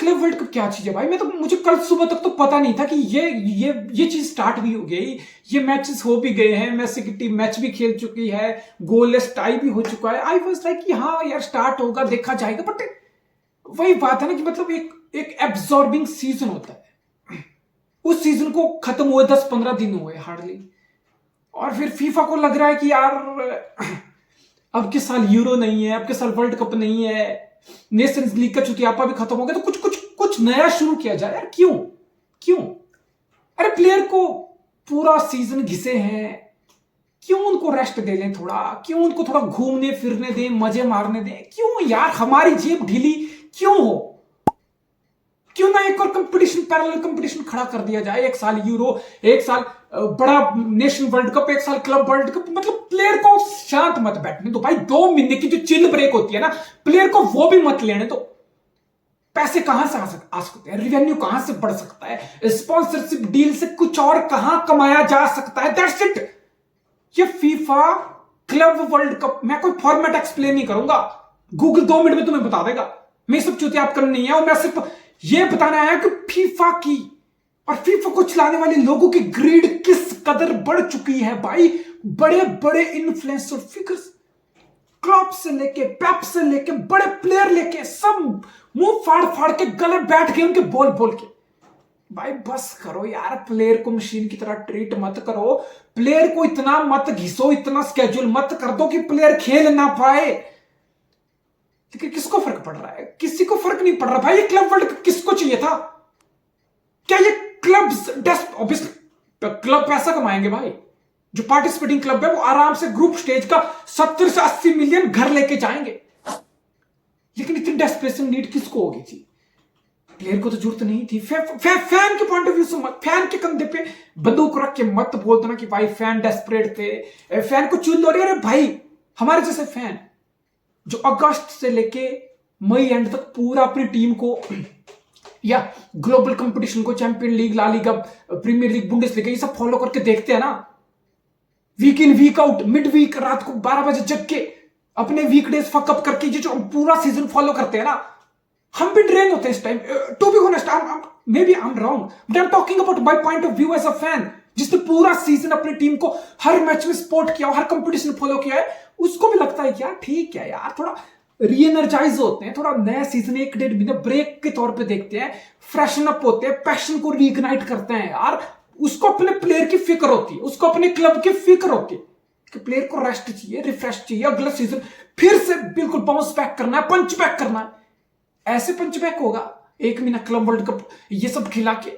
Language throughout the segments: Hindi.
क्लब वर्ल्ड कप क्या चीज है भाई? मुझे कल सुबह तक तो पता नहीं था कि ये चीज स्टार्ट भी हो गई, ये मैचेस हो भी गए हैं, मेसी की टीम मैच भी खेल चुकी है, गोललेस टाई भी हो चुका है। आई वाज लाइक कि हाँ यार स्टार्ट होगा, देखा जाएगा। बट वही बात है ना कि मतलब एक एब्जॉर्बिंग सीजन होता है। उस सीजन को खत्म हुए 10-15 दिन हुए हार्डली, और फिर फीफा को लग रहा है कि यार अब के साल यूरो नहीं है, अब के साल वर्ल्ड कप नहीं है, नेशंस लीग का चुतियापा भी खत्म हो गया, तो कुछ नया शुरू किया जाए यार। क्यों अरे प्लेयर को पूरा सीजन घिसे हैं, क्यों उनको रेस्ट दे लें थोड़ा, क्यों उनको थोड़ा घूमने फिरने दें, मजे मारने दें। क्यों यार हमारी जेब ढीली क्यों हो? क्यों ना एक और कंपटीशन, पैरेलल कंपटीशन खड़ा कर दिया जाए? एक साल यूरो, एक साल बड़ा नेशन वर्ल्ड कप, एक साल क्लब वर्ल्ड कप। मतलब प्लेयर को शांत मत बैठने दो भाई। 2 महीने की जो चिल ब्रेक होती है ना, प्लेयर को वो भी मत लेने दो। पैसे कहां से आ सकते हैं, रेवेन्यू कहां से बढ़ सकता है, स्पॉन्सरशिप डील से कुछ और कहां कमाया जा सकता है। That's it. ये फीफा क्लब वर्ल्ड कप, मैं कोई फॉर्मेट एक्सप्लेन नहीं करूंगा, गूगल 2 मिनट में तुम्हें बता देगा। मैं सब चुतियाप करनी नहीं है, और मैं सिर्फ ये बताना आया कि फीफा की और फीफा को चलाने वाले लोगों की ग्रीड किस कदर बढ़ चुकी है भाई। बड़े बड़े इन्फ्लुएंसर फिगर्स, क्लॉप से लेके पेप से लेके बड़े प्लेयर लेके सब मुंह फाड़ फाड़ के गले बैठ गए उनके बोल बोल के। भाई बस करो यार, प्लेयर को मशीन की तरह ट्रीट मत करो, प्लेयर को इतना मत घिसो, इतना स्केड्यूल मत कर दो कि प्लेयर खेल ना पाए। लेकिन किसको फर्क पड़ रहा है? किसी को फर्क नहीं पड़ रहा भाई। ये क्लब वर्ल्ड कप किसको चाहिए था? क्या ये क्लब्स, ऑब्वियसली क्लब पैसा कमाएंगे भाई। जो पार्टिसिपेटिंग क्लब है वो आराम से ग्रुप स्टेज का 70 से 80 मिलियन घर लेके जाएंगे। लेकिन इतनी डेस्परेशन नीड किसको होगी थी? प्लेयर को तो जरूरत नहीं थी। फैन के पॉइंट ऑफ व्यू से मत, फैन के कंधे पे बंदूक रख के मत बोल दो ना कि भाई फैन डेस्परेट थे, फैन को चुन लो। अरे भाई हमारे जैसे फैन जो अगस्त से लेके मई एंड तक पूरा अपनी टीम को या ग्लोबल कंपटीशन को, champion league, La Liga, premier league, Bundesliga, ये सब फॉलो करके देखते हैं ना, week in week out, mid week रात को 12 बजे जग के अपने वीकडेज फकअप करके ये जो पूरा सीजन फॉलो करते हैं ना, हम भी ड्रेन होते हैं इस time. To be honest, maybe I am wrong, but I am talking about my point of view as a fan, जिसने पूरा सीजन अपनी टीम को हर मैच में सपोर्ट किया, हर कंपटीशन फॉलो किया है। उसको भी लगता है कि यार ठीक है यार, थोड़ा रीएनर्जाइज होते हैं, थोड़ा नया सीजन 1-1.5 महीने ब्रेक के तौर पे देखते हैं, फ्रेशन अप होते हैं, पैशन को रीइग्नाइट करते हैं यार। उसको अपने प्लेयर की फिक्र होती है, उसको अपने क्लब की फिक्र होती है कि प्लेयर को रेस्ट चाहिए, रिफ्रेश चाहिए, अगला सीजन फिर से बिल्कुल बाउंस बैक करना है, पंच बैक करना है। ऐसे पंच बैक होगा 1 महीना क्लब वर्ल्ड कप ये सब खिला के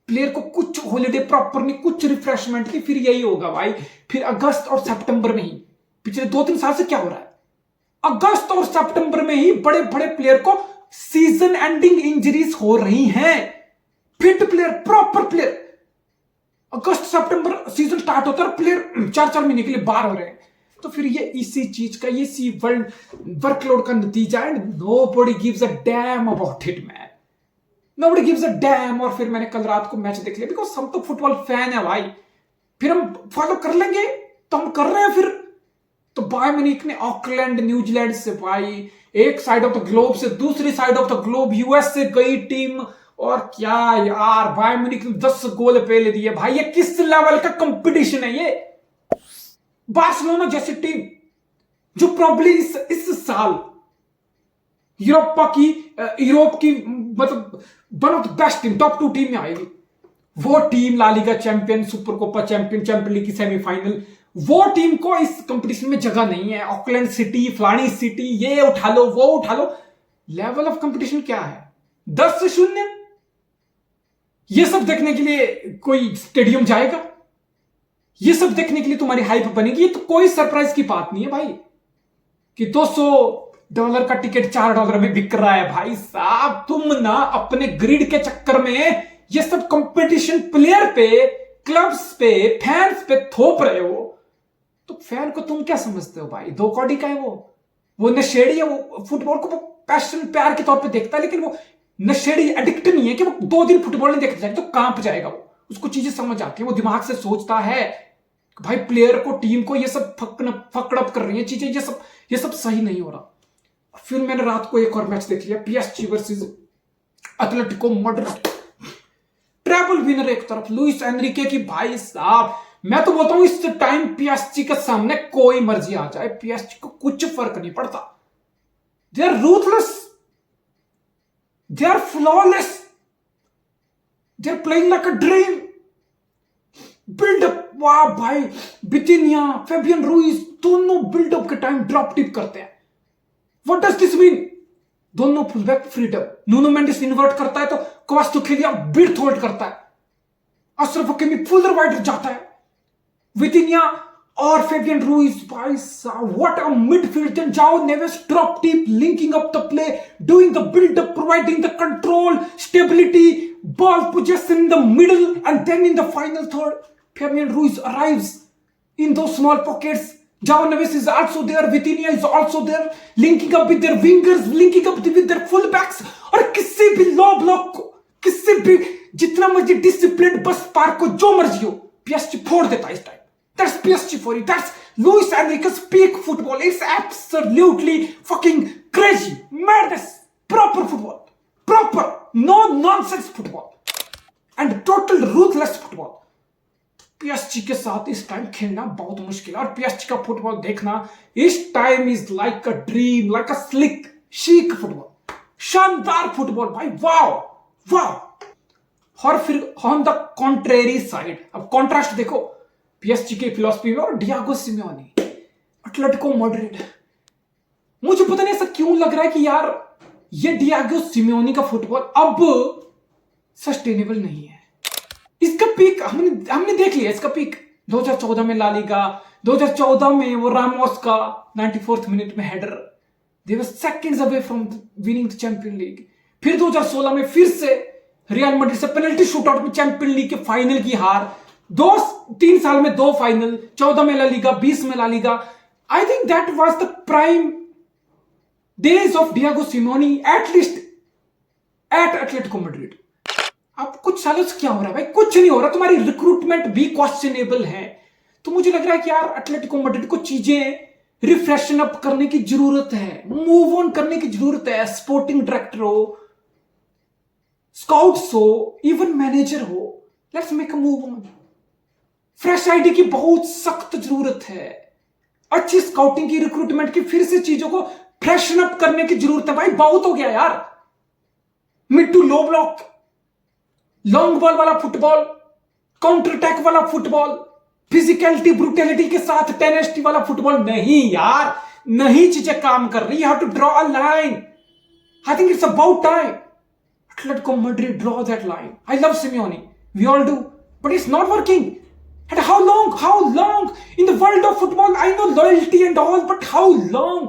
प्लेयर को कुछ हॉलीडे प्रॉपर नहीं, कुछ रिफ्रेशमेंट नहीं, फिर यही होगा भाई। फिर अगस्त और सितंबर में ही, पिछले 2-3 साल से क्या हो रहा है, अगस्त और सितंबर में ही बड़े बड़े प्लेयर को सीजन एंडिंग इंजरीज हो रही हैं। फिट प्लेयर, प्रॉपर प्लेयर, अगस्त सितंबर सीजन स्टार्ट होता है, प्लेयर 4-4 महीने के लिए बाहर हो रहे हैं। तो फिर ये इसी चीज का, इसी वर्कलोड का नतीजा है। Nobody gives a damn about it man, nobody gives a dam. और फिर मैंने कल रात को मैच देख लिया, बिकॉज हम तो फुटबॉल फैन है भाई। फिर हम फॉलो कर लेंगे तो हम कर रहे हैं। फिर तो बायर्न म्यूनिख ने ऑकलैंड, न्यूजीलैंड से भाई, एक साइड ऑफ द ग्लोब से दूसरी side of the globe US से गई टीम, और क्या यार बायर्न म्यूनिख ने 10 गोल पहले दिए भाई। ये किस लेवल का कंपटीशन है? ये बार्सिलोना जैसी टीम जो प्रॉब्ली इस साल यूरोप की मतलब one of the best team, top 2 team में आएगी, वो team La Liga champion, super Copa champion, champion league की सेमीफाइनल, वो टीम को इस कंपटीशन में जगह नहीं है। ऑकलैंड सिटी, फलानी सिटी, ये उठा लो वो उठा लो। लेवल ऑफ कंपटीशन क्या है? 10-0। ये सब देखने के लिए कोई स्टेडियम जाएगा? ये सब देखने के लिए तुम्हारी हाइप बनेगी? ये तो कोई सरप्राइज की बात नहीं है भाई कि $200 का टिकट $4 में बिक रहा है। भाई साहब तुम ना अपने ग्रिड के चक्कर में ये सब कंपटीशन प्लेयर पे, क्लब्स पे, फैंस पे थोप रहे हो। तो फैन को तुम क्या समझते हो भाई? 2 कौड़ी का है वो नशेड़ी है। वो फुटबॉल को पैशन, प्यार के तौर पे देखता है, लेकिन वो नशेड़ी एडिक्ट नहीं है कि वो 2 दिन फुटबॉल नहीं देखता जाए तो कांप जाएगा। वो उसको चीजें समझ आती है, वो दिमाग से सोचता है भाई प्लेयर को, टीम को ये सब फकड़प कर रही है चीजें, ये सब सही नहीं हो रहा। फिर मैंने रात को एक और मैच देख लिया, PSG versus Atletico Madrid treble winner एक तरफ, लुइस एनरिके की भाई साहब, मैं तो बोलता हूं इस टाइम पीएसजी के सामने कोई मर्जी आ जाए, पीएसजी को कुछ फर्क नहीं पड़ता। They are ruthless, they are flawless, they are playing like a dream. Buildup, वाह भाई, बितिनिया, फेबियन रूइज दोनों बिल्डअप के टाइम ड्रॉप टिप करते हैं। What does this mean? दोनों fullback freedom, Nuno Mendes invert करता है तो क्वारात्स्खेलिया बिट होल्ड करता है, अशरफ हकीमी फुलर वाइड जाता है, वितिनिया और फेबियन रूइज, भाई साहब what a midfield, then Joao Neves drop deep, linking up the play, doing the buildup, providing the control, stability, ball possession in the middle, and then in the final third, Fabian Ruiz arrives in those small pockets. João Neves is also there, Vitinha is also there, linking up with their wingers, linking up with their fullbacks, और किसी भी लो ब्लॉक को, किसी भी जितना मर्जी डिसिप्लिन बस पार्क को जो मर्जी हो, पीएसजी फोड़ देता है इस time. That's PSG for you. That's Luis Enrique's peak football. It's absolutely fucking crazy, madness, proper football, proper, no nonsense football, and total ruthless football. PSG के साथ इस टाइम खेलना बहुत मुश्किल है, और पीएसजी का फुटबॉल देखना इस time is like a dream, like a slick chic football, शानदार फुटबॉल भाई, वाओ वाओ। और फिर ऑन द कॉन्ट्रेरी साइड, अब कॉन्ट्रास्ट देखो पीएसजी की फिलॉसफी में और डियागो सिमियोनी, एटलेटिको मैड्रिड। मुझे पता नहीं ऐसा क्यों लग रहा है कि यार ये डियागो सिमियोनी का फुटबॉल अब सस्टेनेबल नहीं है। इसका पीक हमने देख लिया, इसका पीक 2014 में ला लीगा, 2014 में वो रामोस का 94th मिनट में header, they were seconds away from winning the champion league. फिर 2016 में फिर से रियल मैड्रिड से पेनल्टी शूटआउट में चैंपियन लीग के फाइनल की हार, 3 साल में 2 फाइनल, 14 में ला लीगा, 20 में La Liga. I think that was the prime days of Diego Simeone, at least at Atletico Madrid. अब कुछ सालों से क्या हो रहा है भाई? कुछ नहीं हो रहा, तुम्हारी रिक्रूटमेंट भी क्वेश्चनेबल है। तो मुझे लग रहा है कि यार एटलेटिको मैड्रिड को चीजें रिफ्रेशन अप करने की जरूरत है, मूव ऑन करने की जरूरत है। स्पोर्टिंग डायरेक्टर हो, स्काउट्स हो, इवन मैनेजर हो, let's make a move on. Fresh ID की बहुत सख्त जरूरत है, अच्छी स्काउटिंग की, रिक्रूटमेंट की, फिर से चीजों को फ्रेशन अप करने की जरूरत है भाई। बहुत हो गया यार, mid to low block, long ball वाला फुटबॉल, काउंटर अटैक वाला फुटबॉल, फिजिकलिटी ब्रूटैलिटी के साथ टेनेस्टी वाला फुटबॉल नहीं यार, नहीं चीजें काम कर रही। You have to draw a line. I think it's about time Atletico Madrid draw that line. I love Simeone, we all do, but it's not working. And how long in the world of football? I know loyalty and all, but how long?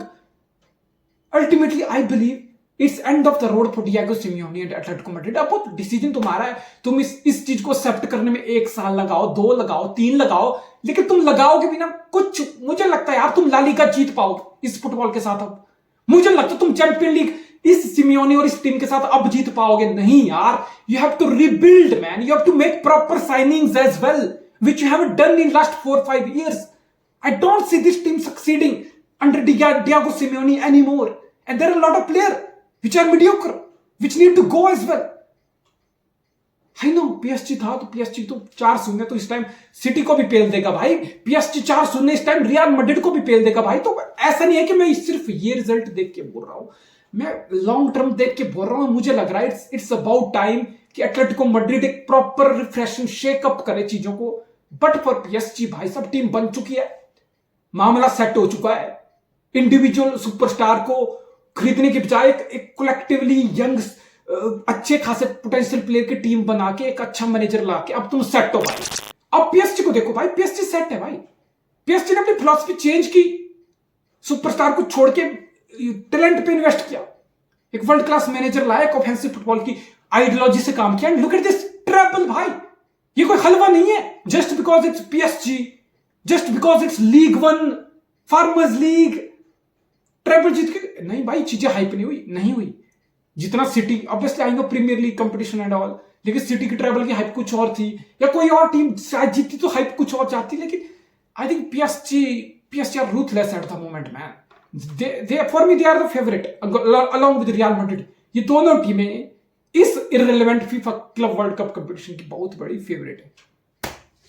Ultimately, I believe it's end of the road for Diego Simeone and Atletico Madrid. अब वो डिसीजन तुम्हारा है, तुम इस चीज को एक्सेप्ट करने में 1 साल लगाओ, 2 लगाओ, 3 लगाओ, लेकिन तुम लगाओगे भी ना कुछ। मुझे लगता है यार तुम ला लीगा जीत पाओगे इस फुटबॉल के साथ। अब मुझे लगता है तुम चैंपियन लीग इस सिमियोनी और इस टीम के साथ अब जीत पाओगे नहीं यार। You have to rebuild man, you have to make proper signings as well, which you haven't done in last 4-5 years. I don't see this team succeeding under Diego Simeone anymore. And there are a lot of players which are mediocre, which need to go as well. I know PSG था तो PSG तो 4-0 तो इस टाइम सिटी को भी पेल देगा भाई। PSG 4-0 इस टाइम रियल मैड्रिड को भी पेल देगा भाई। तो ऐसा नहीं है कि मैं सिर्फ ये रिजल्ट देख के बोल रहा हूं, मैं लॉन्ग टर्म देख के बोल रहा हूं। मुझे लग रहा है इट्स अबाउट टाइम कि एटलेटिको मैड्रिड एक प्रॉपर रिफ्रेशिंग शेकअप करे चीजों को। बट फॉर पीएसजी भाई सब टीम बन चुकी है, मामला सेट हो चुका है। इंडिविजुअल सुपरस्टार को खरीदने के बजाय एक कलेक्टिवली यंग अच्छे खासे पोटेंशियल प्लेयर की टीम बना के एक अच्छा मैनेजर ला के अब तुम सेट हो भाई। अब पीएसजी को देखो भाई, पीएसजी सेट है भाई। पीएसजी ने अपनी फिलॉसफी चेंज की, सुपरस्टार को छोड़ के टैलेंट पे इन्वेस्ट किया, एक वर्ल्ड क्लास मैनेजर लाया, एक ऑफेंसिव फुटबॉल की आइडियोलॉजी से काम किया। And look at this triple भाई, ये कोई हलवा नहीं है just because it's PSG, just because it's league 1 farmers league triple जीत के नहीं भाई। चीजें हाइप नहीं हुई जितना City, obviously I know Premier League competition and all, लेकिन सिटी की ट्रेबल की हाइप कुछ और थी, या कोई और टीम शायद जीतती तो हाइप कुछ और जाती। लेकिन I think PSG are ruthless at the moment man. They for me they are the favourite along with Real Madrid. ये दोनों टीमें इस irrelevant FIFA club world cup competition की बहुत बड़ी फेवरेट है।